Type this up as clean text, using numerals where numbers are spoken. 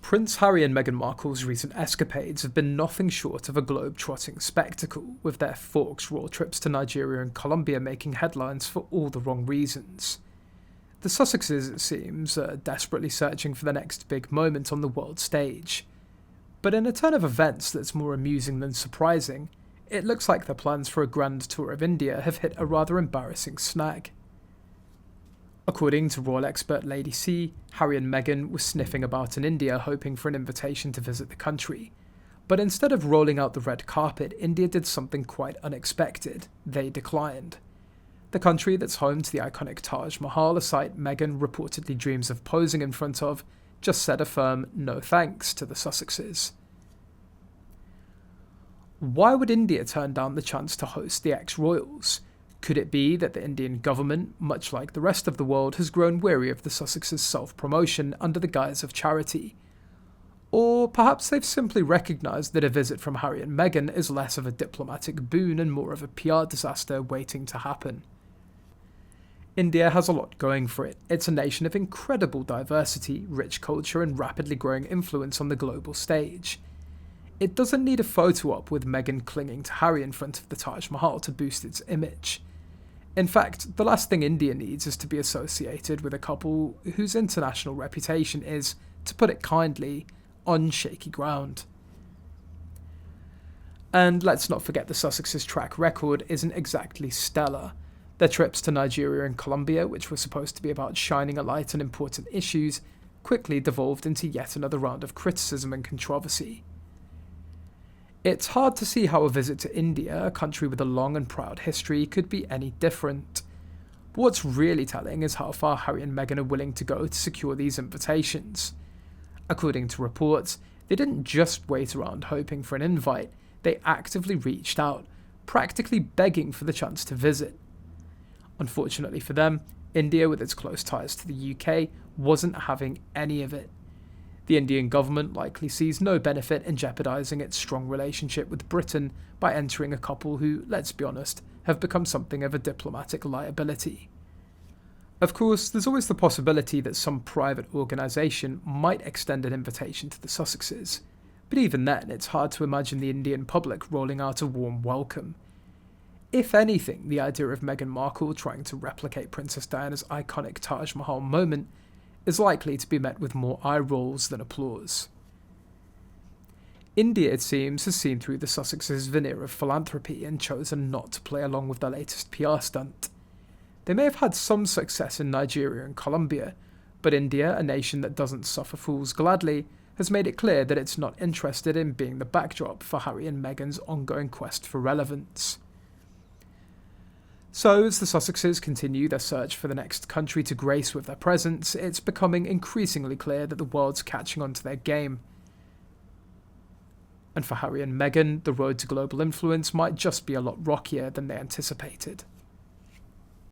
Prince Harry and Meghan Markle's recent escapades have been nothing short of a globe-trotting spectacle, with their forced royal trips to Nigeria and Colombia making headlines for all the wrong reasons. The Sussexes, it seems, are desperately searching for the next big moment on the world stage. But in a turn of events that's more amusing than surprising, it looks like their plans for a grand tour of India have hit a rather embarrassing snag. According to royal expert Lady C, Harry and Meghan were sniffing about in India hoping for an invitation to visit the country. But instead of rolling out the red carpet, India did something quite unexpected. They declined. The country that's home to the iconic Taj Mahal, a site Meghan reportedly dreams of posing in front of, just said a firm no thanks to the Sussexes. Why would India turn down the chance to host the ex-royals? Could it be that the Indian government, much like the rest of the world, has grown weary of the Sussexes' self-promotion under the guise of charity? Or perhaps they've simply recognised that a visit from Harry and Meghan is less of a diplomatic boon and more of a PR disaster waiting to happen. India has a lot going for it. It's a nation of incredible diversity, rich culture and rapidly growing influence on the global stage. It doesn't need a photo op with Meghan clinging to Harry in front of the Taj Mahal to boost its image. In fact, the last thing India needs is to be associated with a couple whose international reputation is, to put it kindly, on shaky ground. And let's not forget the Sussexes' track record isn't exactly stellar. Their trips to Nigeria and Colombia, which were supposed to be about shining a light on important issues, quickly devolved into yet another round of criticism and controversy. It's hard to see how a visit to India, a country with a long and proud history, could be any different. But what's really telling is how far Harry and Meghan are willing to go to secure these invitations. According to reports, they didn't just wait around hoping for an invite, they actively reached out, practically begging for the chance to visit. Unfortunately for them, India, with its close ties to the UK, wasn't having any of it. The Indian government likely sees no benefit in jeopardising its strong relationship with Britain by entering a couple who, let's be honest, have become something of a diplomatic liability. Of course, there's always the possibility that some private organisation might extend an invitation to the Sussexes, but even then it's hard to imagine the Indian public rolling out a warm welcome. If anything, the idea of Meghan Markle trying to replicate Princess Diana's iconic Taj Mahal moment is likely to be met with more eye rolls than applause. India, it seems, has seen through the Sussexes' veneer of philanthropy and chosen not to play along with their latest PR stunt. They may have had some success in Nigeria and Colombia, but India, a nation that doesn't suffer fools gladly, has made it clear that it's not interested in being the backdrop for Harry and Meghan's ongoing quest for relevance. So, as the Sussexes continue their search for the next country to grace with their presence, it's becoming increasingly clear that the world's catching on to their game. And for Harry and Meghan, the road to global influence might just be a lot rockier than they anticipated.